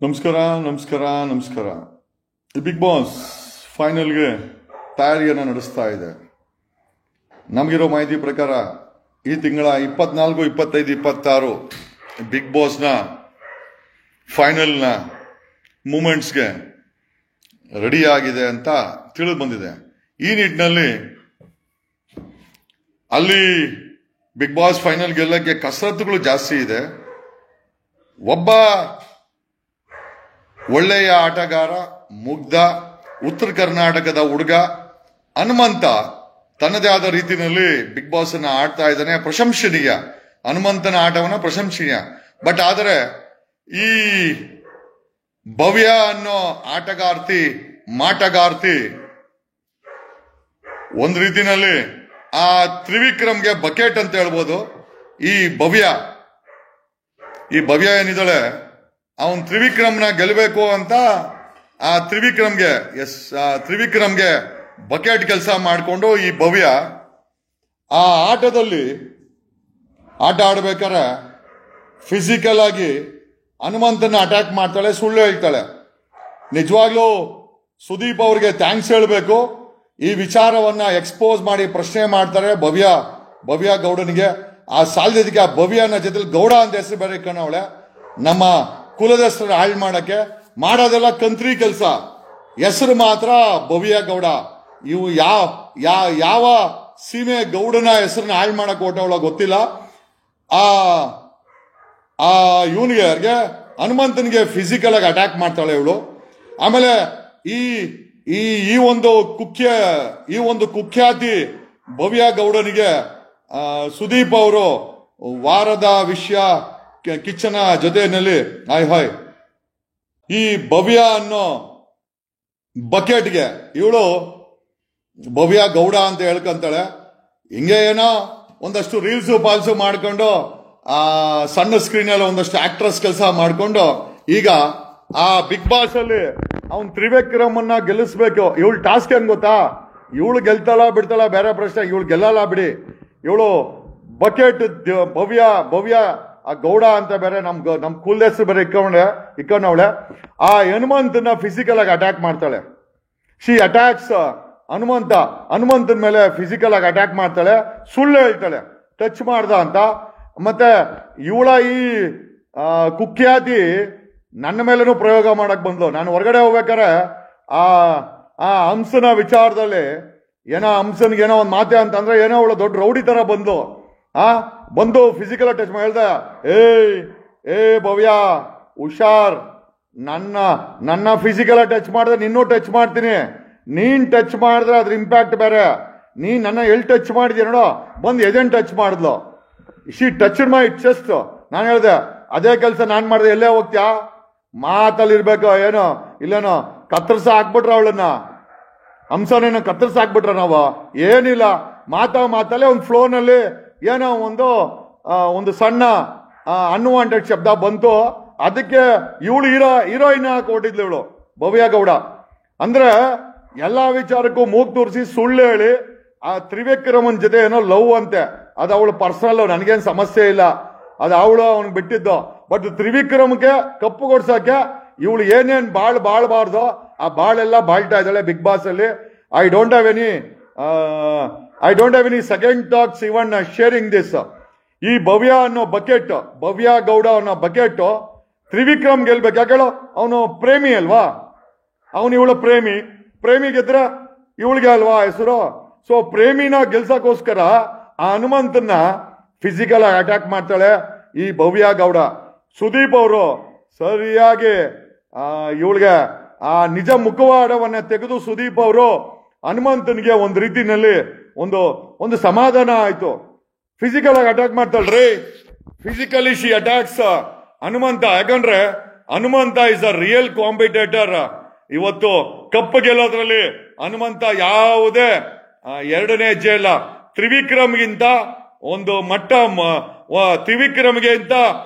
ನಮಸ್ಕಾರ ನಮಸ್ಕಾರ ನಮಸ್ಕಾರ. ಬಿಗ್ ಬಾಸ್ ಫೈನಲ್ಗೆ ತಯಾರಿಯನ್ನು ನಡೆಸ್ತಾ ಇದೆ. ನಮಗಿರೋ ಮಾಹಿತಿ ಪ್ರಕಾರ ಈ ತಿಂಗಳ 24, 25, 26 ಬಿಗ್ ಬಾಸ್ನ ಫೈನಲ್ನ ಮೂಮೆಂಟ್ಸ್ಗೆ ರೆಡಿ ಆಗಿದೆ ಅಂತ ತಿಳಿದು ಬಂದಿದೆ. ಈ ನಿಟ್ಟಿನಲ್ಲಿ ಅಲ್ಲಿ ಬಿಗ್ ಬಾಸ್ ಫೈನಲ್ ಗೆಲ್ಲಕ್ಕೆ ಕಸರತ್ತುಗಳು ಜಾಸ್ತಿ ಇದೆ. ಒಬ್ಬ ಒಳ್ಳೆಯ ಆಟಗಾರ, ಮುಗ್ಧ ಉತ್ತರ ಕರ್ನಾಟಕದ ಹುಡುಗ ಹನುಮಂತ ತನ್ನದೇ ಆದ ರೀತಿಯಲ್ಲಿ ಬಿಗ್ ಬಾಸ್ ಅನ್ನ ಆಡ್ತಾ ಇದ್ದಾನೆ. ಪ್ರಶಂಸನೀಯ, ಹನುಮಂತನ ಆಟವನ್ನ ಪ್ರಶಂಸನೀಯ. ಬಟ್ ಆದರೆ ಈ ಭವ್ಯ ಅನ್ನೋ ಮಾಟಗಾರ್ತಿ ಒಂದ್ ರೀತಿನಲ್ಲಿ ಆ ತ್ರಿವಿಕ್ರಮ್ಗೆ ಬಕೆಟ್ ಅಂತ ಹೇಳ್ಬೋದು. ಈ ಭವ್ಯ ಏನಿದ್ದಾಳೆ, ಅವನ್ ತ್ರಿವಿಕ್ರಮ್ನ ಗೆಲ್ಲಬೇಕು ಅಂತ ಆ ತ್ರಿವಿಕ್ರಮ್ಗೆ ಬಕೆಟ್ ಕೆಲಸ ಮಾಡಿಕೊಂಡು ಈ ಭವ್ಯ ಆ ಆಟದಲ್ಲಿ ಆಟ ಆಡ್ಬೇಕಾರೆ ಫಿಸಿಕಲ್ ಆಗಿ ಹನುಮಂತನ ಅಟ್ಯಾಕ್ ಮಾಡ್ತಾಳೆ, ಸುಳ್ಳು ಹೇಳ್ತಾಳೆ. ನಿಜವಾಗ್ಲೂ ಸುದೀಪ್ ಅವ್ರಿಗೆ ಥ್ಯಾಂಕ್ಸ್ ಹೇಳಬೇಕು. ಈ ವಿಚಾರವನ್ನ ಎಕ್ಸ್ಪೋಸ್ ಮಾಡಿ ಪ್ರಶ್ನೆ ಮಾಡ್ತಾರೆ ಭವ್ಯ ಗೌಡನಿಗೆ. ಆ ಸಾಲದಕ್ಕೆ ಆ ಭವ್ಯನ ಜೊತೆಲಿ ಗೌಡ ಅಂತ ಹೆಸರು ಬೇರೆ ಅವಳೆ. ನಮ್ಮ ಕುಲದ ಹೆಸರು ಹಾಳು ಮಾಡೋದೆಲ್ಲ ಕಂತ್ರಿ ಕೆಲಸ. ಹೆಸರು ಮಾತ್ರ ಭವ್ಯ ಗೌಡ. ಇವು ಯಾವ ಸೀಮೆ ಗೌಡನ ಹೆಸರನ್ನ ಹಾಳು ಮಾಡಕ್ ಹೊಟ್ಟವಳ ಗೊತ್ತಿಲ್ಲ. ಆ ಇವನಿಗೆ ಹನುಮಂತನಿಗೆ ಫಿಸಿಕಲ್ ಆಗಿ ಅಟ್ಯಾಕ್ ಮಾಡ್ತಾಳೆ ಇವಳು. ಆಮೇಲೆ ಈ ಒಂದು ಕುಖ್ಯಾತಿ ಭವ್ಯ ಗೌಡನಿಗೆ ಸುದೀಪ್ ಅವರು ವಾರದ ವಿಷಯ ಕಿಚ್ಚನ ಜೊತೆಯಲ್ಲಿ ಹಾಯ್ ಈ ಭವ್ಯ ಅನ್ನೋ ಬಕೆಟ್ಗೆ ಇವಳು ಭವ್ಯ ಗೌಡ ಅಂತ ಹೇಳ್ಕೊಂತಾಳೆ. ಹಿಂಗೆ ಏನೋ ಒಂದಷ್ಟು ರೀಲ್ಸು ಪಾಲ್ಸು ಮಾಡ್ಕೊಂಡು ಆ ಸಣ್ಣ ಸ್ಕ್ರೀನ್ ಅಲ್ಲಿ ಒಂದಷ್ಟು ಆಕ್ಟ್ರೆಸ್ ಕೆಲಸ ಮಾಡ್ಕೊಂಡು ಈಗ ಆ ಬಿಗ್ ಬಾಸ್ ಅಲ್ಲಿ ಅವನ್ ತ್ರಿವಿಕ್ರಮನ್ನ ಗೆಲ್ಲಿಸ್ಬೇಕು. ಇವಳು ಟಾಸ್ಕ್ ಏನ್ ಗೊತ್ತಾ? ಇವಳು ಗೆಲ್ತಾಳ ಬಿಡ್ತಾಳ ಬೇರೆ ಪ್ರಶ್ನೆ, ಇವಳು ಗೆಲ್ಲಲ್ಲ ಬಿಡಿ. ಇವಳು ಬಕೆಟ್ ಭವ್ಯ ಆ ಗೌಡ ಅಂತ ಬೇರೆ ನಮ್ ಕುಲ್ ಹೆಸರು ಬೇರೆ ಇಕ್ಕೊಂಡವಳೆ. ಆ ಹನುಮಂತನ ಫಿಸಿಕಲ್ ಆಗಿ ಅಟ್ಯಾಕ್ ಮಾಡ್ತಾಳೆ. ಶಿ ಅಟ್ಯಾಕ್ಸ್ ಹನುಮಂತನ ಮೇಲೆ ಫಿಸಿಕಲ್ ಆಗಿ ಅಟ್ಯಾಕ್ ಮಾಡ್ತಾಳೆ, ಸುಳ್ಳು ಹೇಳ್ತಾಳೆ ಟಚ್ ಮಾಡ್ದ ಅಂತ. ಮತ್ತೆ ಇವಳ ಈ ಕುಖ್ಯಾತಿ ನನ್ನ ಮೇಲೇನೂ ಪ್ರಯೋಗ ಮಾಡಕ್ ಬಂದ್ಲು. ನಾನು ಹೊರಗಡೆ ಹೋಗ್ಬೇಕಾರೆ ಆ ಹಂಸನ ವಿಚಾರದಲ್ಲಿ ಹಂಸನ್ಗೇನೋ ಒಂದು ಮಾತೆ ಅಂತಂದ್ರೆ ಏನೋ ಅವಳು ದೊಡ್ಡ ರೌಡಿ ತರ ಬಂದು ಫಿಸಿಕಲ್ ಟಚ್ ಮಾಡಿ ಹೇಳ್ದ, ಏ ಭವ್ಯ ಹುಷಾರ್, ನನ್ನ ಫಿಸಿಕಲ್ ಟಚ್ ಮಾಡಿದ್ರೆ ನಿನ್ನೂ ಟಚ್ ಮಾಡ್ತೀನಿ. ನೀನ್ ಟಚ್ ಮಾಡಿದ್ರೆ ಅದ್ರ ಇಂಪ್ಯಾಕ್ಟ್ ಬೇರೆ. ನೀನ್ ನನ್ನ ಎಲ್ಲಿ ಟಚ್ ಮಾಡಿದ್ಯ ನೋಡೋ, ಬಂದು ಎದೆನ್ ಟಚ್ ಮಾಡಿದ್ಲು. She touch my chest. ನಾನು ಹೇಳ್ದೆ ಅದೇ ಕೆಲಸ ನಾನ್ ಮಾಡಿದೆ, ಎಲ್ಲೇ ಹೋಗ್ತ್ಯಾ? ಮಾತಲ್ಲಿ ಇರ್ಬೇಕು. ಏನೋ ಇಲ್ಲೇನೋ ಕತ್ತರ್ಸ ಹಾಕ್ಬಿಟ್ರ ಅವಳನ್ನ, ಹಂಸನೇನೋ ಕತ್ತರ್ಸ ಹಾಕ್ಬಿಟ್ರ ನಾವು. ಏನಿಲ್ಲ, ಮಾತಲ್ಲೇ ಒಂದು ಫ್ಲೋನಲ್ಲಿ ಏನೋ ಒಂದು ಸಣ್ಣ ಅನ್ವಾಂಟೆಡ್ ಶಬ್ದ ಬಂತು. ಅದಕ್ಕೆ ಇವಳು ಹೀರೋಯಿನ್ ಕೊಟ್ಟಿದ್ಲು ಇವಳು ಭವ್ಯ ಗೌಡ. ಅಂದ್ರೆ ಎಲ್ಲಾ ವಿಚಾರಕ್ಕೂ ಮೂಗ್ ತೋರಿಸಿ ಸುಳ್ಳು ಹೇಳಿ ಆ ತ್ರಿವಿಕ್ರಮನ್ ಜೊತೆ ಏನೋ ಲವ್ ಅಂತೆ. ಅದು ಅವಳು ಪರ್ಸನಲ್, ನನಗೇನು ಸಮಸ್ಯೆ ಇಲ್ಲ, ಅದು ಅವಳು ಅವನಿಗೆ ಬಿಟ್ಟಿದ್ದು. ಬಟ್ ತ್ರಿವಿಕ್ರಮ್ಗೆ ಕಪ್ಪು ಕೊಡ್ಸಕ್ಕೆ ಇವಳು ಏನೇನ್ ಬಾಳ್ಬಾರ್ದು ಆ ಬಾಳೆಲ್ಲ ಬಾಳ್ತಾ ಇದ್ದಾಳೆ ಬಿಗ್ ಬಾಸ್ ಅಲ್ಲಿ. I don't have any second thoughts even sharing this. ಈ ಭವ್ಯ ಗೌಡ ಅನ್ನೋ ಬಕೆಟ್ ತ್ರಿವಿಕ್ರಮ್ ಗೆಲ್ಬೇಕು. ಯಾಕೇಳೋ ಅವನು ಪ್ರೇಮಿ ಅಲ್ವಾ, ಇವಳ ಪ್ರೇಮಿ ಗೆದ್ರ ಇವಳಿಗೆ ಅಲ್ವಾ ಹೆಸರು. ಸೊ ಪ್ರೇಮಿನ ಗೆಲ್ಸಕ್ಕೋಸ್ಕರ ಆ ಹನುಮಂತನ ಫಿಸಿಕಲ್ ಆಗಿ ಅಟ್ಯಾಕ್ ಮಾಡ್ತಾಳೆ ಈ ಭವ್ಯ ಗೌಡ. ಸುದೀಪ್ ಅವರು ಸರಿಯಾಗಿ ಇವಳಿಗೆ ಆ ನಿಜ ಮುಖವಾಡವನ್ನ ತೆಗೆದು ಸುದೀಪ್ ಅವರು ಹನುಮಂತನಿಗೆ ಒಂದು ರೀತಿನಲ್ಲಿ ಒಂದು ಸಮಾಧಾನ ಆಯ್ತು. ಫಿಸಿಕಲ್ ಆಗಿ ಅಟ್ಯಾಕ್ ಮಾಡ್ತಾಳ್ರಿ, ಫಿಸಿಕಲಿ ಶಿ ಅಟ್ಯಾಕ್ಸ್ ಹನುಮಂತ. ಯಾಕಂದ್ರೆ Hanumantha is a real competitor. ಇವತ್ತು ಕಪ್ಪು ಗೆಲ್ಲೋದ್ರಲ್ಲಿ ಹನುಮಂತ ಯಾವುದೇ ಎರಡನೇ ಹೆಜ್ಜೆ ಇಲ್ಲ. ತ್ರಿವಿಕ್ರಮ್ಗಿಂತ ತ್ರಿವಿಕ್ರಮ್ಗಿಂತ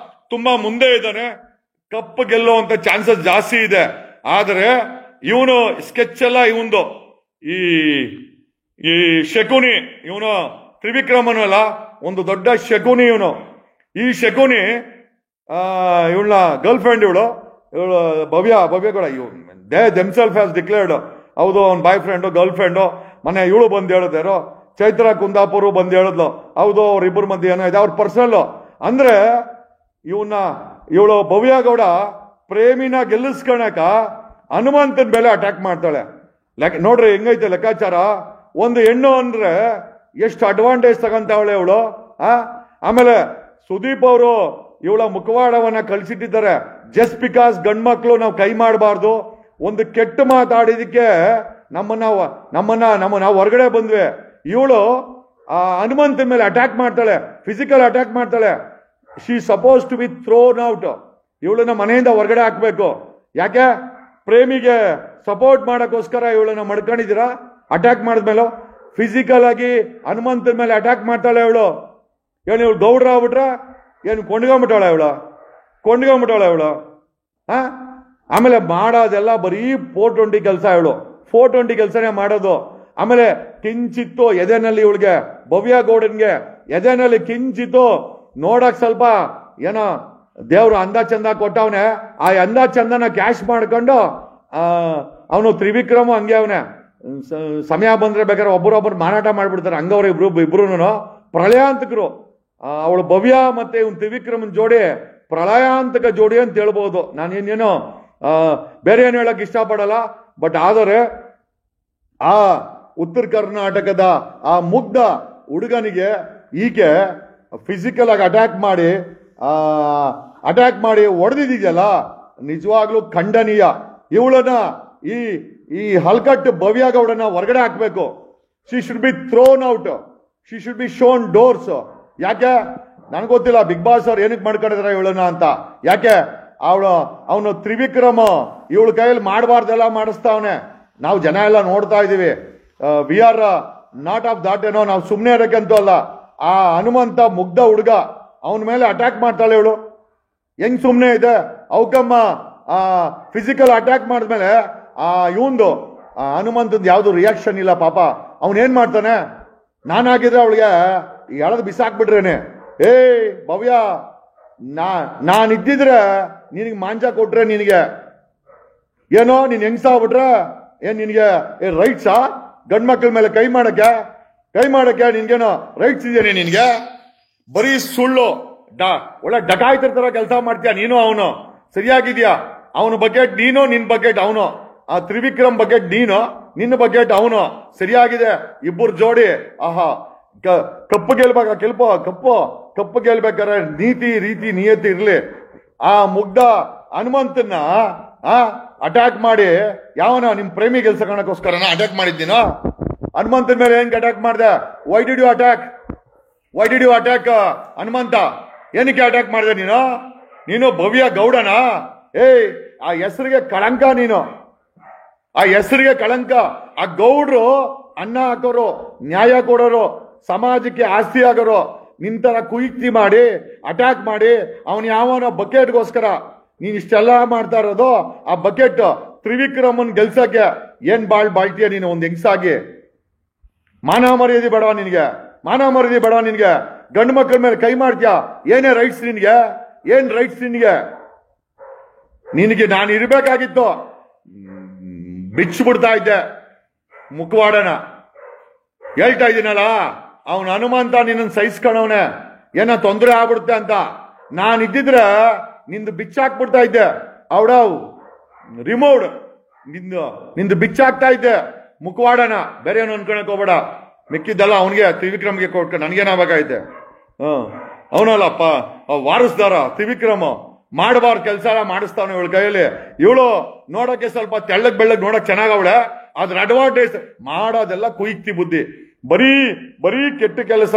ತುಂಬಾ ಮುಂದೆ ಇದ್ದಾನೆ. ಕಪ್ಪು ಗೆಲ್ಲುವಂತ ಚಾನ್ಸಸ್ ಜಾಸ್ತಿ ಇದೆ. ಆದರೆ ಇವನು ಸ್ಕೆಚ್ ಎಲ್ಲ ಇವಂದು ಈ ಶಕುನಿ, ಇವನು ತ್ರಿವಿಕ್ರಮನು ಅಲ್ಲ, ಒಂದು ದೊಡ್ಡ ಶಕುನಿ ಇವನು. ಈ ಶಕುನಿ ಇವಳ ಗರ್ಲ್ ಫ್ರೆಂಡ್ ಇವಳು. ಇವಳು ಭವ್ಯ ಕೂಡ ದೇ ದೆಮ್ಸೆಲ್ಫ್ ಹ್ಯಾಸ್ ಡಿಕ್ಲೇರ್ಡ್, ಹೌದು ಅವ್ನ ಬಾಯ್ ಫ್ರೆಂಡು ಗರ್ಲ್ ಫ್ರೆಂಡು. ಮನೆ ಇವಳು ಬಂದು ಹೇಳಿದ್ರು, ಚೈತ್ರ ಕುಂದಾಪುರ ಬಂದು ಹೇಳಿದ್ಲು, ಹೌದು ಅವ್ರಿಬ್ಬರ ಮಧ್ಯೆ ಏನೋ ಇದೆ, ಅವ್ರ ಪರ್ಸನಲ್. ಅಂದ್ರೆ ಇವಳು ಭವ್ಯ ಗೌಡ ಪ್ರೇಮಿನ ಗೆಲ್ಲಿಸ್ಕೊಳಕ ಹನುಮಂತನ ಮೇಲೆ ಅಟ್ಯಾಕ್ ಮಾಡ್ತಾಳೆ. ನೋಡ್ರಿ ಹೆಂಗೈತೆ ಲೆಕ್ಕಾಚಾರ. ಒಂದು ಹೆಣ್ಣು ಅಂದ್ರೆ ಎಷ್ಟು ಅಡ್ವಾಂಟೇಜ್ ತಗೊಂತಾವಳೆ ಇವಳು. ಆಮೇಲೆ ಸುದೀಪ್ ಅವರು ಇವಳ ಮುಖವಾಡವನ್ನ ಕಳಿಸಿಟ್ಟಿದ್ದಾರೆ. ಜಸ್ಟ್ ಬಿಕಾಸ್ ಗಂಡ್ ಮಕ್ಳು ನಾವು ಕೈ ಮಾಡಬಾರ್ದು, ಒಂದು ಕೆಟ್ಟ ಮಾತಾಡಿದಕ್ಕೆ ನಾವು ಹೊರಗಡೆ ಬಂದ್ವಿ. ಇವಳು ಹನುಮಂತನ ಮೇಲೆ ಅಟ್ಯಾಕ್ ಮಾಡ್ತಾಳೆ, ಫಿಸಿಕಲ್ ಅಟ್ಯಾಕ್ ಮಾಡ್ತಾಳೆ. She suppose to be thrown out. ಇವಳನ್ನ ಮನೆಯಿಂದ ಹೊರಗಡೆ ಹಾಕ್ಬೇಕು. ಯಾಕೆ? ಪ್ರೇಮಿಗೆ ಸಪೋರ್ಟ್ ಮಾಡಕ್ಕೋಸ್ಕರ ಇವಳನ್ನ ಮಡ್ಕೊಂಡಿದ್ದೀರಾ. ಅಟ್ಯಾಕ್ ಮಾಡಿದ್ಮೇಲೆ ಫಿಸಿಕಲ್ ಆಗಿ ಹನುಮಂತನ ಮೇಲೆ ಅಟ್ಯಾಕ್ ಮಾಡ್ತಾಳೆ ಇವಳು. ಏನು ಇವಳು ಗೌಡ್ರ ಆಗ್ಬಿಟ್ರ ಏನು ಕೊಂಡ್ಕೊಂಡ್ಬಿಟ್ಟಾಳೆ ಇವಳು. ಆಮೇಲೆ ಮಾಡೋದೆಲ್ಲ ಬರೀ 420 ಕೆಲಸ. ಇವಳು 420 ಕೆಲಸನೇ ಮಾಡೋದು. ಆಮೇಲೆ ಕಿಂಚಿತ್ತು ಎದೆನಲ್ಲಿ ಇವಳಿಗೆ, ಭವ್ಯ ಗೌಡನ್ಗೆ ಎದೆನಲ್ಲಿ ಕಿಂಚಿತ್ತು ನೋಡಕ್ ಸ್ವಲ್ಪ ಏನೋ ದೇವ್ರು ಅಂದ ಚಂದ ಕೊಟ್ಟವನೆ. ಆ ಅಂದ ಚಂದನ ಕ್ಯಾಶ್ ಮಾಡ್ಕೊಂಡು ಅವನು ತ್ರಿವಿಕ್ರಮ ಹಂಗೆ ಅವನೇ ಸಮಯ ಬಂದ್ರೆ ಬೇಕಾದ್ರೆ ಒಬ್ಬರೊಬ್ಬರು ಮಾರಾಟ ಮಾಡ್ಬಿಡ್ತಾರೆ. ಹಂಗವ್ರ ಇಬ್ರು ಪ್ರಳಯಾಂತಕರು. ಅವಳು ಭವ್ಯ ಮತ್ತೆ ಇವನ್ ತ್ರಿವಿಕ್ರಮನ್ ಜೋಡಿ ಪ್ರಳಯಾಂತಕ ಜೋಡಿ ಅಂತ ಹೇಳ್ಬೋದು. ನಾನೇನೇನೋ ಬೇರೆ ಏನು ಹೇಳಕ್ ಇಷ್ಟಪಡಲ್ಲ. ಬಟ್ ಆದರೆ ಆ ಉತ್ತರ ಕರ್ನಾಟಕದ ಆ ಮುಗ್ಧ ಹುಡುಗನಿಗೆ ಈಕೆ ಫಿಸಿಕಲ್ ಆಗಿ ಅಟ್ಯಾಕ್ ಮಾಡಿ ಹೊಡೆದಿದೆಯಲ್ಲ, ನಿಜವಾಗ್ಲೂ ಖಂಡನೀಯ. ಇವಳನ್ನ ಈ ಹಲ್ಕಟ್ಟು ಭವ್ಯ ಗೌಡನ ಹೊರಗಡೆ ಹಾಕ್ಬೇಕು. She should be thrown out, she should be shown doors. ಯಾಕೆ ನನಗೆ ಗೊತ್ತಿಲ್ಲ ಬಿಗ್ ಬಾಸ್ ಅವ್ರು ಏನಕ್ಕೆ ಮಾಡ್ಕೊಂಡಿದಾರೆ ಇವಳನ್ನ ಅಂತ. ಯಾಕೆ ಅವನು ತ್ರಿವಿಕ್ರಮ ಇವಳ ಕೈಯಲ್ಲಿ ಮಾಡಬಾರ್ದೆಲ್ಲ ಮಾಡಿಸ್ತಾವನೆ. ನಾವು ಜನ ಎಲ್ಲ ನೋಡ್ತಾ ಇದೀವಿ. We are not of that. ಏನೋ ನಾವು ಸುಮ್ಮನೆ ಇರೋಕ್ಕಂತೂ ಅಲ್ಲ. ಆ ಹನುಮಂತ ಮುಗ್ಧ ಹುಡುಗ ಅವನ ಮೇಲೆ ಅಟ್ಯಾಕ್ ಮಾಡ್ತಾಳೆ ಇವಳು. ಹೆಂಗ್ ಸುಮ್ಮನೆ ಇದೆ? ಅವಕಮ್ಮ ಫಿಸಿಕಲ್ ಅಟ್ಯಾಕ್ ಮಾಡಿದ್ಮೇಲೆ ಇವಂದು ಹನುಮಂತಂದು ಯಾವ್ದು ರಿಯಾಕ್ಷನ್ ಇಲ್ಲ ಪಾಪ. ಅವನೇನ್ ಮಾಡ್ತಾನೆ? ನಾನಾಗಿದ್ರೆ ಅವಳಿಗೆ ಎಳೆದು ಬಿಸಾಕ್ಬಿಟ್ರೇನೆ. ಭವ್ಯ, ನಾನಿದ್ದಿದ್ರೆ ನಿನಗೆ ಮಾಂಜ ಕೊಟ್ರೆ ನಿನಗೆ ಏನೋ ನೀನ್ ಹೆಂಗ್ಸಾಗ್ಬಿಟ್ರೆ ಏನ್ ನಿನಗೆ ರೈಟ್ಸಾ? ಗಂಡ್ ಮಕ್ಳ ಮೇಲೆ ಕೈ ಮಾಡಕ್ಕೆ ನಿನ್ಗೇನೋ ರೈಟ್ಸ್ ಇದೆಯೇ ನಿನ್ಗೆ? ಬರೀ ಸುಳ್ಳು ಒಳ್ಳೆ ಡಕಾಯ್ತಿರ್ತಾರ ಕೆಲಸ ಮಾಡ್ತೀಯ ನೀನು. ಅವನು ಸರಿಯಾಗಿದ್ಯಾ? ಅವನ ಬಕೆಟ್ ನೀನು, ನಿನ್ ಬಕೆಟ್ ಅವನು. ಆ ತ್ರಿವಿಕ್ರಮ್ ಬಕೆಟ್ ನೀನು, ನಿನ್ನ ಬಕೆಟ್ ಅವನು. ಸರಿಯಾಗಿದೆ ಇಬ್ಬರು ಜೋಡಿ. ಆಹಾ, ಕಪ್ಪು ಗೆಲ್ಬೇಕಾದ್ರೆ ನೀತಿ ರೀತಿ ನಿಯತಿ ಇರ್ಲಿ. ಆ ಮುಗ್ಧ ಹನುಮಂತನ್ನ ಅಟ್ಯಾಕ್ ಮಾಡಿ ಯಾವನ ನಿಮ್ ಪ್ರೇಮಿ ಗೆಲ್ಸಕೋಸ್ಕರನ ಅಟ್ಯಾಕ್ ಮಾಡಿದ್ದೀನೋ? ಹನುಮಂತನ ಮೇಲೆ ಹೆಂಗ್ ಅಟ್ಯಾಕ್ ಮಾಡಿದೆ? Why did you attack Hanumantha? ಏನಕ್ಕೆ ಅಟ್ಯಾಕ್ ಮಾಡಿದೆ ನೀನು ಭವ್ಯ ಗೌಡನ? ಆ ಹೆಸರಿಗೆ ಕಳಂಕ ನೀನು, ಆ ಹೆಸರಿಗೆ ಕಳಂಕ. ಆ ಗೌಡ್ರು ಅನ್ನ ಹಾಕೋರು, ನ್ಯಾಯ ಕೊಡೋರು, ಸಮಾಜಕ್ಕೆ ಆಸ್ತಿ ಆಗೋರು ನಿಂತರ ಕುಯುಕ್ತಿ ಮಾಡಿ ಅಟ್ಯಾಕ್ ಮಾಡಿ ಅವನ್ ಯಾವನ ಬಕೆಟ್ಗೋಸ್ಕರ ನೀನ್ ಇಷ್ಟೆಲ್ಲ ಮಾಡ್ತಾ ಇರೋದು. ಆ ಬಕೆಟ್ ತ್ರಿವಿಕ್ರಮನ್ ಗೆಲ್ಸಕ್ಕೆ ಏನ್ ಬಾಳ್ತೀಯ ನೀನು ಒಂದ್ ಹೆಂಗ್ಸಾಗಿ? ಮಾನ ಮರ್ಯಾದೆ ಬೇಡವಾ ನಿನ್ಗೆ? ಗಂಡು ಮಕ್ಕಳ ಮೇಲೆ ಕೈ ಮಾಡ್ತೀಯ? ಏನೇ ರೈಟ್ಸ್ ನಿನ್ಗೆ? ಏನ್ ರೈಟ್ಸ್ ನಿನಗೆ ನಾನು ಇರ್ಬೇಕಾಗಿತ್ತು, ಬಿಚ್ಚಿಬಿಡ್ತಾ ಇದ್ದೆ ಮುಖವಾಡನ. ಹೇಳ್ತಾ ಇದ್ದೀನಲ್ಲ, ಅವನ ಹನುಮಂತ ನಿನ್ನ ಸಹಿಸ್ಕೊಂಡವನೆ, ಏನೋ ತೊಂದರೆ ಆಗ್ಬಿಡುತ್ತೆ ಅಂತ. ನಾನಿದ್ದಿದ್ರೆ ನಿಂದು ಬಿಚ್ಚಾಕ್ಬಿಡ್ತಾ ಇದ್ದೆ. ಅವಡ ರಿಮೂವ್ಡ್ ನಿಂದು ಬಿಚ್ಚಾಕ್ತಾ ಇದ್ದೆ ಮುಖವಾಡನ. ಬೇರೆ ಏನು ಅನ್ಕೊಳಕ್ ಹೋಗ್ಬೇಡ. ಮಿಕ್ಕಿದ್ದಲ್ಲ ಅವನಿಗೆ, ತ್ರಿವಿಕ್ರಮ್ಗೆ ಕೊಟ್ಕೊಂಡು ನನ್ಗೇನಾಗಬೇಕಾಯ್ತೆ? ಅವನಲ್ಲಪ್ಪ ವಾರಸ್ದಾರ ತ್ರಿವಿಕ್ರಮ. ಮಾಡಬಾರ್ದು ಕೆಲಸ ಎಲ್ಲ ಮಾಡಿಸ್ತಾವನೆ ಇವಳ ಕೈಯಲ್ಲಿ. ಇವಳು ನೋಡಕ್ಕೆ ಸ್ವಲ್ಪ ತೆಳ್ಳಗ್ ಬೆಳ್ಳಗ್ ನೋಡಕ್ ಚೆನ್ನಾಗವಳೆ. ಅದ್ರ ಅಡ್ವಾಂಟೇಜ್ ಮಾಡೋದೆಲ್ಲ ಕುಯುಕ್ತಿ ಬುದ್ಧಿ. ಬರೀ ಕೆಟ್ಟ ಕೆಲಸ,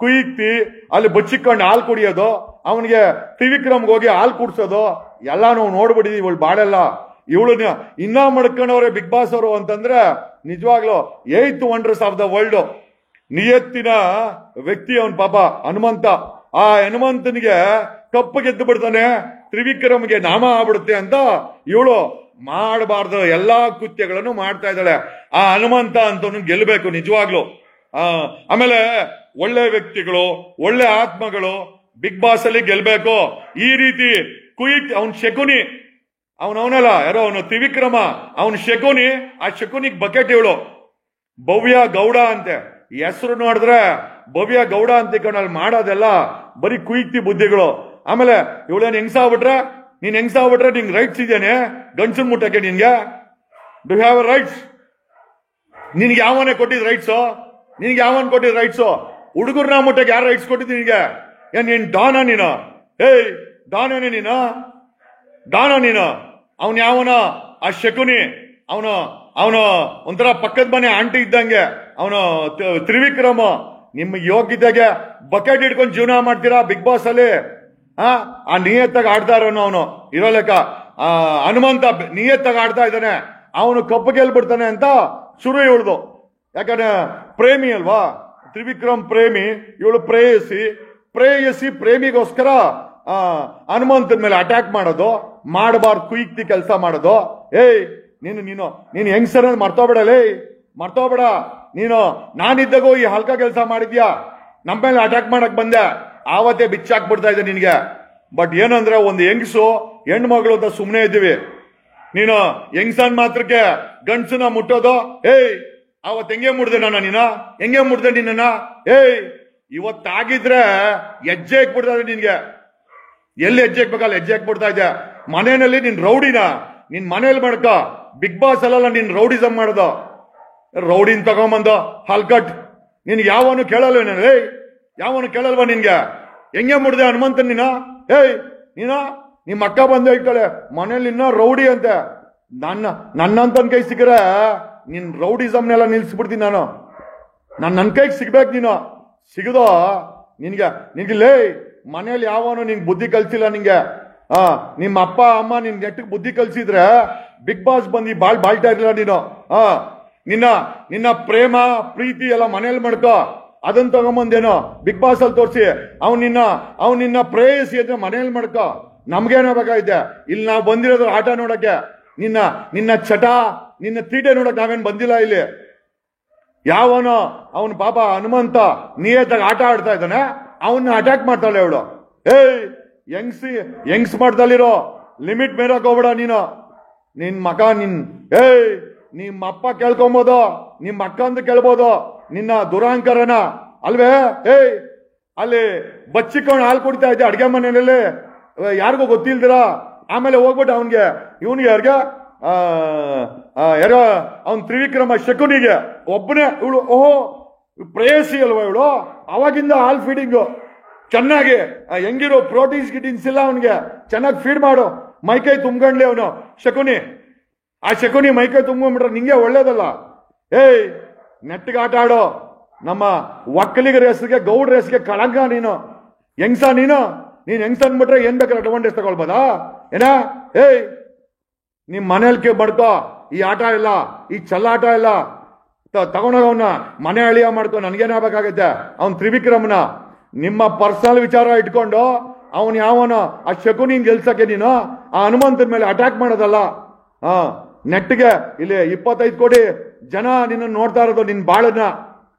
ಕುಯುಕ್ತಿ. ಅಲ್ಲಿ ಬಚ್ಚಿಕೊಂಡು ಹಾಲು ಕುಡಿಯೋದು, ಅವನಿಗೆ ತ್ರಿವಿಕ್ರಮ್ಗೆ ಹೋಗಿ ಹಾಲು ಕುಡ್ಸೋದು ಎಲ್ಲ ನಾವು ನೋಡ್ಬಿಟ್ಟಿದೀವಿ. ಇವಳು ಬಾಳೆಲ್ಲ ಇವಳನ್ನ ಇನ್ನ ಮಡ್ಕೊಂಡವ್ರೆ ಬಿಗ್ ಬಾಸ್ ಅವರು ಅಂತಂದ್ರೆ ನಿಜವಾಗ್ಲು 8th wonders of the world. ನಿಯತ್ತಿನ ವ್ಯಕ್ತಿ ಅವನ್ ಪಾಪ ಹನುಮಂತ. ಆ ಹನುಮಂತನಿಗೆ ಕಪ್ಪು ಗೆದ್ದು ಬಿಡ್ತಾನೆ, ತ್ರಿವಿಕ್ರಮ್ಗೆ ನಾಮ ಆಗ್ಬಿಡುತ್ತೆ ಅಂತ ಇವಳು ಮಾಡಬಾರ್ದು ಎಲ್ಲಾ ಕೃತ್ಯಗಳನ್ನು ಮಾಡ್ತಾ ಇದ್ದಾಳೆ. ಆ ಹನುಮಂತ ಅಂತವನು ಗೆಲ್ಲಬೇಕು ನಿಜವಾಗ್ಲು. ಆಮೇಲೆ ಒಳ್ಳೆ ವ್ಯಕ್ತಿಗಳು, ಒಳ್ಳೆ ಆತ್ಮಗಳು ಬಿಗ್ ಬಾಸ್ ಅಲ್ಲಿ ಗೆಲ್ಬೇಕು. ಈ ರೀತಿ ಅವನ್ ಶಕುನಿ ಅವನವನಲ್ಲ ಯಾರೋ ಅವನು ತ್ರಿವಿಕ್ರಮ, ಅವನು ಶಕುನಿ. ಆ ಶಕುನಿಗೆ ಬಕೆಟ್ ಇವಳು ಭವ್ಯ ಗೌಡ ಅಂತೆ. ಹೆಸರು ನೋಡಿದ್ರೆ ಭವ್ಯ ಗೌಡ ಅಂತ ಅಲ್ಲಿ ಮಾಡೋದೆಲ್ಲ ಬರೀ ಕುಯ್ತಿ ಬುದ್ಧಿಗಳು. ಆಮೇಲೆ ಇವಳೇನು ಹೆಂಗ್ಸಾಗ್ಬಿಟ್ರೆ ನಿಂಗೆ ರೈಟ್ಸ್ ಇದೇನೆ ಗಂಡಸನ್ ಮುಟ್ಟಕ್ಕೆ? ನಿನ್ಗೆ ಡು ಹ್ಯಾವ್ ರೈಟ್ಸ್? ನಿನ್ಗೆ ಯಾವನೇ ಕೊಟ್ಟಿದ್ ರೈಟ್ಸು? ನಿನ್ಗೆ ಯಾವನ್ ಕೊಟ್ಟಿದ್ ರೈಟ್ಸು? ಹುಡುಗರ್ನ ಮುಟ್ಟಕ್ಕೆ ಯಾರು ರೈಟ್ಸ್ ಕೊಟ್ಟಿದ್ ನಿನ್ಗೆ? ನೀನ್ ಡಾನ ನೀನು? ಏಯ್ ಡಾನೇ ನೀನು? ಅವನ್ ಯಾವನ? ಆ ಶಕುನಿ ಅವನು ಒಂಥರ ಪಕ್ಕದ ಮನೆ ಆಂಟಿ ಇದ್ದಂಗೆ ಅವನು ತ್ರಿವಿಕ್ರಮ. ನಿಮ್ಮ ಯೋಗ್ಯತೆಗೆ ಬಕೆಟ್ ಹಿಡ್ಕೊಂಡು ಜೀವನ ಮಾಡ್ತೀರಾ ಬಿಗ್ ಬಾಸ್ ಅಲ್ಲಿ? ಆ ನಿಯತ್ತಾಗ ಆಡ್ತಾ ಇರೋನು ಅವನು ಇರೋ ಲೆಕ್ಕ. ಹನುಮಂತ ನಿಯತ್ತಾಗ ಆಡ್ತಾ ಇದ್ದಾನೆ, ಅವನು ಕಪ್ಪು ಗೆಲ್ಬಿಡ್ತಾನೆ ಅಂತ ಶುರು ಇವಳ್ದು. ಯಾಕಂದ್ರೆ ಪ್ರೇಮಿ ಅಲ್ವಾ ತ್ರಿವಿಕ್ರಮ್, ಪ್ರೇಮಿ. ಇವಳು ಪ್ರೇಯಸಿ ಪ್ರೇಮಿಗೋಸ್ಕರ ಹನುಮಂತನ ಮೇಲೆ ಅಟ್ಯಾಕ್ ಮಾಡೋದು, ಮಾಡಬಾರ್ದು ಕುಯ್ತಿ ಕೆಲಸ ಮಾಡೋದು. ಏಯ್ ನೀನು ಹೆಂಗ್ಸರ್ ಮರ್ತೋಬೇಡಲೇ, ಮರ್ತೋಬೇಡ. ನಾನಿದ್ದಾಗೂ ಈ ಹಲ್ಕ ಕೆಲಸ ಮಾಡಿದ್ಯಾ, ನಮ್ಮ ಮೇಲೆ ಅಟ್ಯಾಕ್ ಮಾಡಕ್ ಬಂದೆ, ಆವತ್ತೇ ಬಿಚ್ಚಾಕ್ಬಿಡ್ತಾ ಇದ್ದೆ ನಿನ್ಗೆ. ಬಟ್ ಏನಂದ್ರೆ ಒಂದು ಹೆಂಗಸು ಹೆಣ್ಣು ಮಗಳು ಅಂತ ಸುಮ್ಮನೆ ಇದ್ದೀವಿ. ನೀನು ಹೆಂಗ್ಸನ್ ಮಾತ್ರಕ್ಕೆ ಗಂಡ್ಸನ ಮುಟ್ಟೋದು. ಏಯ್ ಅವತ್ ಹೆಂಗೆ ಮುಡ್ದೆ ಹೆಂಗೆ ಮುಡ್ದೆ ನಿನ್ನ? ಏಯ್ ಇವತ್ತಾಗಿದ್ರೆ ಹೆಜ್ಜೆ ಹಾಕ್ಬಿಡ್ತಾ ಇದೆ ನಿನ್ಗೆ. ಎಲ್ಲಿ ಹೆಜ್ಜೆ ಹಾಕ್ಬೇಕಲ್ಲ ಹೆಜ್ಜೆ ಹಾಕ್ಬಿಡ್ತಾ ಇದ್ದೆ. ಮನೆಯಲ್ಲಿ ನಿನ್ ರೌಡಿನ ನಿನ್ ಮನೇಲಿ ಮಾಡ್ಕ. ಬಿಗ್ ಬಾಸ್ ಅಲ್ಲ ನೀನ್ ರೌಡಿಸಮ್ ಮಾಡೋದು. ರೌಡಿನ್ ತಗೊಂಬಂದು ಹಲ್ಕಟ್. ನಿನ್ಗೆ ಯಾವನು ಕೇಳಲ್ವ? ಯಾವನು ಕೇಳಲ್ವಾ ನಿನ್ಗೆ? ಹೆಂಗೆ ಮುಡ್ದೆ ಹನುಮಂತ ಏಯ್ ನಿಮ್ಮ ಅಕ್ಕ ಬಂದು ಹೇಳ್ತಾಳೆ ಮನೇಲಿ ಇನ್ನ ರೌಡಿ ಅಂತೆ. ನನ್ನಂತನ್ ಕೈ ಸಿಕ್ಕರೆ ನಿನ್ ರೌಡಿಸಮ್ನೆಲ್ಲ ನಿಲ್ಸ್ಬಿಡ್ತೀನಿ ನಾನು. ನನ್ನ ಕೈಗೆ ಸಿಗ್ಬೇಕು ನೀನು. ಸಿಗದೋ ನಿನ್ಗಿಲ್ಲೇ ಮನೇಲಿ ಯಾವನು ನಿಂಗೆ ಬುದ್ಧಿ ಕಲ್ಸಿಲ್ಲ ನಿಂಗೆ. ನಿಮ್ಮ ಅಪ್ಪ ಅಮ್ಮ ನಿನ್ ನೆಟ್ಟಿಗೆ ಬುದ್ಧಿ ಕಲ್ಸಿದ್ರೆ ಬಿಗ್ ಬಾಸ್ ಬಂದು ಬಾಳ್ತಾ ಇರ್ಲಿಲ್ಲ ನೀನು. ನಿನ್ನ ಪ್ರೇಮ ಪ್ರೀತಿ ಎಲ್ಲ ಮನೇಲಿ ಮಾಡ್ಕೋ. ಅದನ್ನ ತಗೊಂಬಂದೇನೋ ಬಿಗ್ ಬಾಸ್ ಅಲ್ಲಿ ತೋರಿಸಿ ಅವ್ನು ನಿನ್ನ ಪ್ರೇಯಸಿ ಅಂದ್ರೆ ಮನೇಲಿ ಮಾಡ್ಕೋ. ನಮ್ಗೇನೋ ಬೇಕಾಗಿದೆ ಇಲ್ಲಿ ನಾವು ಬಂದಿರೋದ್ರ ಆಟ ನೋಡಕ್ಕೆ. ನಿನ್ನ ಚಟ ನಿನ್ನ ತೀಟೆ ನೋಡಕ್ ನಾವೇನ್ ಬಂದಿಲ್ಲ ಇಲ್ಲಿ. ಯಾವನೋ ಅವನು ಪಾಪ ಹನುಮಂತ ನಿಯತ್ತಾಗ ಆಟ ಆಡ್ತಾ ಇದ್ದಾನೆ, ಅವನ್ನ ಅಟ್ಯಾಕ್ ಮಾಡ್ತಾಳೆ ಅವಳು. ಏಯ್ ಯಂಗ್ಸ್ ಮಾಡ್ದಲ್ಲಿರೋ ಲಿಮಿಟ್ ಮೇರಕ್ ಹೋಗ್ಬೇಡ ನೀನು. ಏಯ್ ನಿಮ್ಮ ಅಪ್ಪ ಕೇಳ್ಕೊಬೋದು, ನಿಮ್ಮ ಅಕ್ಕ ಅಂತ ಕೇಳ್ಬೋದು. ನಿನ್ನ ದುರಾಂಕರನ ಅಲ್ವೇ? ಏಯ್ ಅಲ್ಲಿ ಬಚ್ಚಿಕೊಂಡು ಹಾಲು ಕುಡಿತಾ ಇದ್ದೆ ಅಡ್ಗೆ ಮನೆಯಲ್ಲಿ, ಯಾರಿಗೂ ಗೊತ್ತಿಲ್ದಿರ. ಆಮೇಲೆ ಹೋಗ್ಬಿಟ್ಟು ಇವನಿಗೆ ಯಾರೋ ಅವನ್ ತ್ರಿವಿಕ್ರಮ ಶಕುನಿಗೆ ಒಬ್ಬನೇ ಇವಳು. ಓಹೋ ಪ್ರೇಯಸಿ ಅಲ್ವಾ ಇವಳು? ಅವಾಗಿಂದ ಹಾಲ್ ಫೀಡಿಂಗು ಚೆನ್ನಾಗಿ ಹೆಂಗಿರೋ ಪ್ರೋಟೀನ್ಸ್ ಇಲ್ಲ ಅವನಿಗೆ, ಚೆನ್ನಾಗಿ ಫೀಡ್ ಮಾಡು. ಮೈಕೈ ತುಂಬ್ಕೊಂಡ್ಲಿ ಅವನು ಶಕುನಿ. ಆ ಶಕುನಿ ಮೈಕೈ ತುಂಬ್ಕೊಂಡ್ಬಿಟ್ರೆ ನಿಂಗೆ ಒಳ್ಳೇದಲ್ಲ. ಏಯ್ ನೆಟ್ಟಿಗೆ ಆಟ ಆಡೋ. ನಮ್ಮ ಒಕ್ಕಲಿಗರ ಹೆಸರಿಗೆ ಗೌಡ್ರ ಹೆಸರಿಗೆ ಕಳಂಕ ನೀನು. ನೀನು ಹೆಂಗ್ಸ ಅಂದ್ಬಿಟ್ರೆ ಏನ್ ಬೇಕಾದ್ರೆ ಅಡ್ವಾಂಟೇಜ್ ತಗೊಳ್ಬೋದಾ ಏನ? ಏಯ್ ನಿಮ್ ಮನೇಲಿ ಬಡ್ಕೋ. ಈ ಆಟ ಇಲ್ಲ, ಈ ಚಲ್ಲಾಟ ಇಲ್ಲ. ತಗೊಂಡೋಗವನ್ನ ಮನೆ ಅಳಿಯ ಮಾಡ್ಕೊ. ನನ್ಗೇನಾಗಬೇಕಾಗತ್ತೆ? ಅವ್ನ್ ತ್ರಿವಿಕ್ರಮನ ನಿಮ್ಮ ಪರ್ಸನಲ್ ವಿಚಾರ ಇಟ್ಕೊಂಡು ಅವನ್ ಯಾವನೋ ಆ ಶಕುನಿನ್ ಗೆಲ್ಸಕ್ಕೆ ನೀನು ಆ ಹನುಮಂತನ ಮೇಲೆ ಅಟ್ಯಾಕ್ ಮಾಡೋದಲ್ಲ. ನೆಟ್ಟಿಗೆ ಇಲ್ಲಿ 25 ಕೋಟಿ ಜನ ನಿನ್ನ ನೋಡ್ತಾ ಇರೋದು, ನಿನ್ ಬಾಳನ್ನ.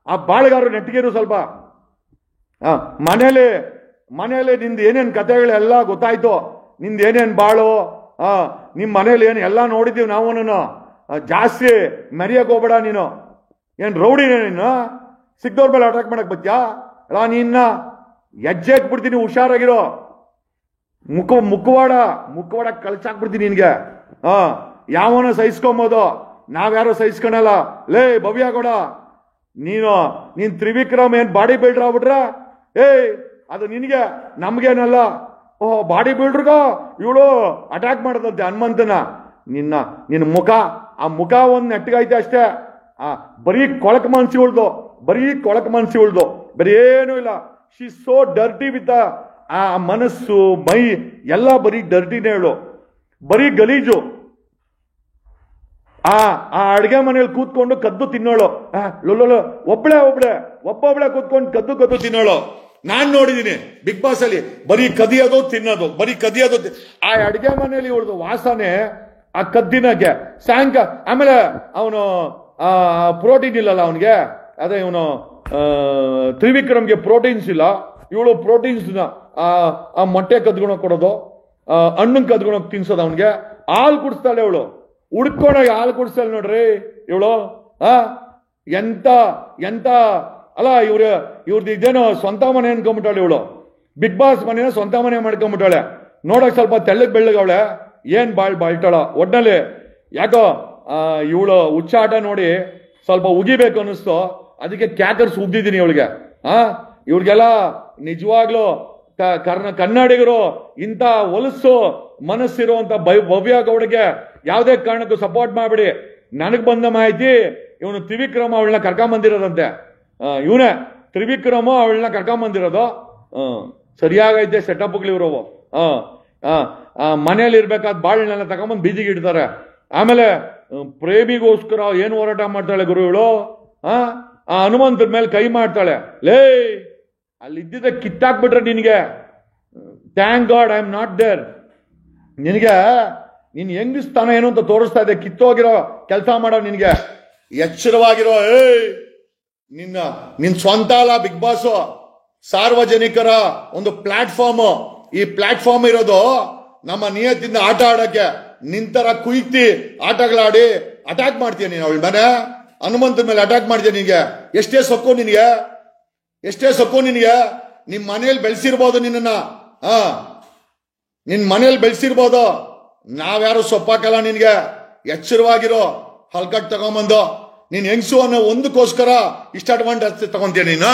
ಆ ಬಾಳ್ಗಾರರು ನೆಟ್ಟಿಗೆರು ಸ್ವಲ್ಪ. ಮನೇಲಿ ನಿಂದು ಏನೇನ್ ಕಥೆಗಳೆಲ್ಲ ಗೊತ್ತಾಯ್ತು. ನಿಂದ ಏನೇನ್ ಬಾಳು, ನಿಮ್ ಮನೇಲಿ ಏನ್ ಎಲ್ಲ ನೋಡಿದೀವಿ ನಾವು. ಜಾಸ್ತಿ ಮೆರಿಯಕ್ ಹೋಗ್ಬೇಡ ನೀನು. ಏನ್ ರೌಡಿನೇ ನೀನು? ಸಿಗ್ದವ್ರ ಮೇಲೆ ಅಟ್ಯಾಕ್ ಮಾಡಕ್ ಬತ್ಯಾ? ನಿನ್ನ ಹೆಜ್ಜೆ ಹಾಕ್ಬಿಡ್ತೀನಿ, ಹುಷಾರಾಗಿರೋ. ಮುಖವಾಡ ಕಳ್ಸಾಕ್ಬಿಡ್ತೀನಿ ನಿನ್ಗೆ. ಯಾವನೋ ಸಹಿಸ್ಕೊಂಬೋದು, ನಾವ್ಯಾರೋ ಸಹಿಸ್ಕೊಳಲ್ಲ. ಲೇ ಭವ್ಯ ಗೌಡ, ನೀನ್ ತ್ರಿವಿಕ್ರಮ್ ಏನ್ ಬಾಡಿ ಬಿಲ್ಡರ್ ಆಗ್ಬಿಟ್ರ? ಏಯ್ ಅದು ನಿನ್ಗೆ, ನಮ್ಗೇನಲ್ಲ. ಓಹೋ ಬಾಡಿ ಬಿಲ್ಡರ್ಗ ಇವಳು ಅಟ್ಯಾಕ್ ಮಾಡದಂತೆ ಹನುಮಂತನ. ನಿನ್ನ ಮುಖ, ಆ ಮುಖ ಒಂದ್ ನೆಟ್ಟಗೈತೆ ಅಷ್ಟೇ. ಬರೀ ಕೊಳಕ್ ಮನ್ಸಿ ಉಳ್ದು, ಬರೀ ಏನೂ ಇಲ್ಲ. ಶಿ ಸೋ ಡರ್ಟಿ ವಿತ್ ಆ ಮನಸ್ಸು ಮೈ ಎಲ್ಲ ಬರೀ ಡರ್ಟಿನೇ ಹೇಳು, ಬರೀ ಗಲೀಜು. ಆ ಅಡ್ಗೆ ಮನೇಲಿ ಕೂತ್ಕೊಂಡು ಕದ್ದು ತಿನ್ನೋಳು. ಒಬ್ಬೊಬ್ಳೆ ಕೂತ್ಕೊಂಡು ಕದ್ದು ತಿನ್ನೋಳು. ನಾನ್ ನೋಡಿದೀನಿ ಬಿಗ್ ಬಾಸ್ ಅಲ್ಲಿ. ಬರೀ ಕದಿಯೋದು ತಿನ್ನೋದು. ಆ ಅಡ್ಗೆ ಮನೇಲಿ ಉಳಿದು ವಾಸನೆ ಆ ಕದ್ದಿನಕ್ಕೆ ಆಮೇಲೆ ಅವನು ಪ್ರೋಟೀನ್ ಇಲ್ಲಲ್ಲ ಅವನಿಗೆ. ಅದೇ ಇವನು ತ್ರಿವಿಕ್ರಮ್ಗೆ ಪ್ರೋಟೀನ್ಸ್ ಇಲ್ಲ. ಇವಳು ಪ್ರೋಟೀನ್ಸ್ ಆ ಮೊಟ್ಟೆ ಕದ್ಕೊಳಕ್ ಕೊಡೋದು, ಹಣ್ಣು ಕದ್ಕೊಳಕ್ ತಿನ್ಸೋದು ಅವನಿಗೆ. ಹಾಲು ಕುಡಿಸ್ತಾಳೆ ಇವಳು, ಹುಡ್ಕೊಂಡೋಗಿ ಹಾಲು ಕುಡಿಸ್ತಾಳೆ ನೋಡ್ರಿ ಇವಳು. ಎಂತ ಎಂತ ಅಲ್ಲ, ಇವ್ರದ್ದು ಇದೇನೋ ಸ್ವಂತ ಮನೆ ಅನ್ಕೊಂಬಿಟ್ಟಾಳೆ ಇವಳು. ಬಿಗ್ ಬಾಸ್ ಮನೆನ ಸ್ವಂತ ಮನೆ ಮಾಡ್ಕೊಂಬಿಟ್ಟಾಳೆ. ನೋಡಕ್ ಸ್ವಲ್ಪ ತೆಳ್ಳಗ್ ಬೆಳ್ಳಗವಳೆ, ಏನ್ ಬಾಳ್ತಾಳ ಒಟ್ನಲ್ಲಿ. ಯಾಕೋ ಇವಳು ಹುಚ್ಚಾಟ ನೋಡಿ ಸ್ವಲ್ಪ ಉಗಿಬೇಕು ಅನ್ನಿಸ್ತು, ಅದಕ್ಕೆ ಕ್ಯಾಕರ್ಸ್ ಉಗ್ದಿದ್ದೀನಿ ಇವಳಿಗೆ. ಇವ್ರಿಗೆಲ್ಲ ನಿಜವಾಗ್ಲೂ ಕನ್ನಡಿಗರು ಇಂಥ ಹೊಲಸು ಮನಸ್ಸಿರುವಂತ ಭವ್ಯ ಗೌಡಗೆ ಯಾವುದೇ ಕಾರಣಕ್ಕೂ ಸಪೋರ್ಟ್ ಮಾಡ್ಬಿಡಿ. ನನಗ್ ಬಂದ ಮಾಹಿತಿ ಇವನು ತ್ರಿವಿಕ್ರಮ ಅವಳನ್ನ ಕರ್ಕೊಂಬಂದಿರೋದಂತೆ. ಇವನೇ ತ್ರಿವಿಕ್ರಮ ಅವಳನ್ನ ಕರ್ಕೊಂಬಂದಿರೋದು. ಸರಿಯಾಗೈತೆ ಸೆಟಪ್ಗಳಿವ್ರವು. ಮನೇಲಿ ಇರ್ಬೇಕಾದ್ ಬಾಳ್ನೆಲ್ಲ ತಗೊಂಬಂದು ಬೀದಿಗೆ ಇಡ್ತಾರೆ. ಆಮೇಲೆ ಪ್ರೇಮಿಗೋಸ್ಕರ ಏನು ಹೋರಾಟ ಮಾಡ್ತಾಳೆ ಗುರು ಇವಳು. ಆ ಹನುಮಂತದ ಮೇಲೆ ಕೈ ಮಾಡ್ತಾಳೆ. ಲೇ, ಅಲ್ಲಿ ಇದ್ದಿದ್ದ ಕಿತ್ತಾಕ್ಬಿಟ್ರೆ ನಿನಗೆ. Thank god I am not there. ನಿನಗೆ ನೀನ್ ಹೆಂಗಿಸ್ತಾನ ಏನು ಅಂತ ತೋರಿಸ್ತಾ ಇದೆ. ಕಿತ್ತೋಗಿರೋ ಕೆಲಸ ಮಾಡೋ ನಿನಗೆ ಎಚ್ಚರವಾಗಿರೋ. ನಿನ್ ಸ್ವಂತ ಅಲ್ಲ ಬಿಗ್ ಬಾಸ್, ಸಾರ್ವಜನಿಕರ ಒಂದು ಪ್ಲಾಟ್ಫಾರ್ಮ್. ಈ ಪ್ಲಾಟ್ಫಾರ್ಮ್ ಇರೋದು ನಮ್ಮ ನಿಯತ್ತಿಂದ ಆಟ ಆಡಕ್ಕೆ. ನಿಂತರ ಕುಯ್ತಿ ಆಟಗಳಾಡಿ ಅಟ್ಯಾಕ್ ಮಾಡ್ತೀಯ ನೀನು ಅವಳ ಮನೆ. ಹನುಮಂತನ ಮೇಲೆ ಅಟ್ಯಾಕ್ ಮಾಡ್ತೀಯ. ನಿನಗೆ ಎಷ್ಟೇ ಸೊಕ್ಕು ನಿನಗೆ, ಎಷ್ಟೇ ಸೊಕ್ಕು ನಿನಗೆ. ನಿಮ್ ಮನೇಲಿ ಬೆಳೆಸಿರ್ಬೋದು ನಿನ್ನ, ನಿನ್ ಮನೇಲಿ ಬೆಳೆಸಿರ್ಬೋದು. ನಾವ್ಯಾರು ಸೊಪ್ಪಾಕಲ್ಲ ನಿನ್ಗೆ. ಎಚ್ಚರವಾಗಿರೋ. ಹಲ್ಕಟ್ ತಗೊಂಬಂದು ನೀನ್ ಹೆಂಗ್ಸು ಅನ್ನೋ ಒಂದಕ್ಕೋಸ್ಕರ ಇಷ್ಟ ಅಡ್ವಾಂಟೇಜ್ ತಗೊಂತೀಯ ನೀನು.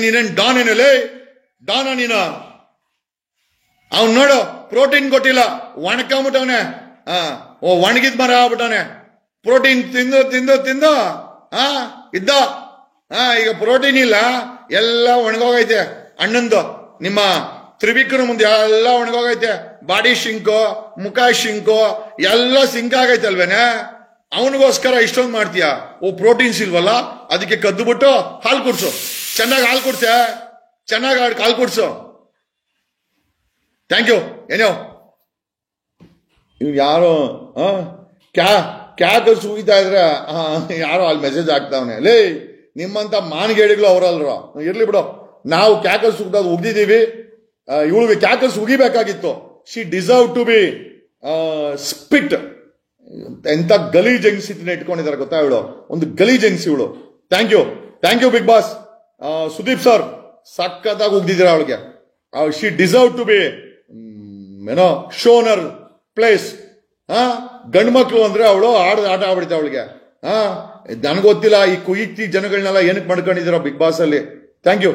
ನೀನೇನ್ ಡಾನ್ ಏನಲ್ಲಿ ಡಾನ ನೀನು? ಅವ್ನು ನೋಡು, ಪ್ರೋಟೀನ್ ಕೊಟ್ಟಿಲ್ಲ, ಒಣಕೊಂಬಿಟ್ಟವನೆ. ಒಣಗಿದ್ ಮರ ಆಗ್ಬಿಟ್ಟವನೆ. ಪ್ರೋಟೀನ್ ತಿಂದು ತಿಂದು ತಿಂದು ಇದ್ದ. ಈಗ ಪ್ರೋಟೀನ್ ಇಲ್ಲ, ಎಲ್ಲ ಒಣಗೋಗೈತೆ. ಅಣ್ಣಂದು ನಿಮ್ಮ ತ್ರಿವಿಕ್ರಮ ಮುಂದೆ ಎಲ್ಲ ಒಣಗೋಗೈತೆ. ಬಾಡಿ ಶಿಂಕು, ಮುಖ ಶಿಂಕು, ಎಲ್ಲ ಸಿಂಕ್ ಆಗೈತೆ ಅಲ್ವೇನೆ. ಅವನಿಗೋಸ್ಕರ ಇಷ್ಟೊಂದು ಮಾಡ್ತೀಯ. ಪ್ರೋಟೀನ್ಸ್ ಇಲ್ವಲ್ಲ, ಅದಕ್ಕೆ ಕದ್ದು ಬಿಟ್ಟು ಹಾಲು ಕುಡ್ಸು. ಚೆನ್ನಾಗಿ ಹಾಲು ಕುಡ್ಸೆ, ಚೆನ್ನಾಗಿ ಹಾಲು ಕುಡ್ಸು. Thank you. ಏನೋ ಇವ್ ಯಾರೋ ಕ್ಯಾಕ ಸುಗಿತಾ ಇದ್ರೆ ಯಾರೋ ಅಲ್ಲಿ ಮೆಸೇಜ್ ಆಗ್ತಾವನೆ. ಲೇ, ನಿಮ್ಮಂತ ಮಾನಗೇಡಿಗಳು ಅವರಲ್ರ. ಇರ್ಲಿ ಬಿಡು, ನಾವು ಕ್ಯಾಕರ್ಸ್ ಉಗ್ದದು ಉಗ್ದಿದ್ದೀವಿ. ಇವಳಿಗೆ ಕ್ಯಾಕರ್ಸ್ ಉಗಿಬೇಕಾಗಿತ್ತು. She deserve to be spit. ಎಂತ ಗಲೀಜ್ ಹೆಂಗ್ಸಿನ ಇಟ್ಕೊಂಡಿದ್ದಾರೆ ಗೊತ್ತಾ ಇವಳು, ಒಂದು ಗಲೀಜ್ ಹೆಂಗ್ಸಿ ಇವಳು. Thank you, thank you big boss. Sudeep sir ಸಕ್ಕತ್ತಾಗಿ ಉಗ್ದಿದ್ದೀರಾ ಅವಳಿಗೆ. ಶಿ ಡಿಸರ್ವ್ ಟು ಬಿ ಏನೋ ಶೋನರ್ ಪ್ಲೇಸ್. ಗಂಡು ಮಕ್ಳು ಅಂದ್ರೆ ಅವಳು ಆಟ ಆಡ್ಬಿಡ್ತಾ ಅವಳಿಗೆ. ನನಗೊತ್ತಿಲ್ಲ ಈ ಕುಯಿತಿ ಜನಗಳನ್ನೆಲ್ಲ ಏನಕ್ಕೆ ಮಾಡ್ಕೊಂಡಿದ್ದೀರಾ ಬಿಗ್ ಬಾಸ್ ಅಲ್ಲಿ. Thank you.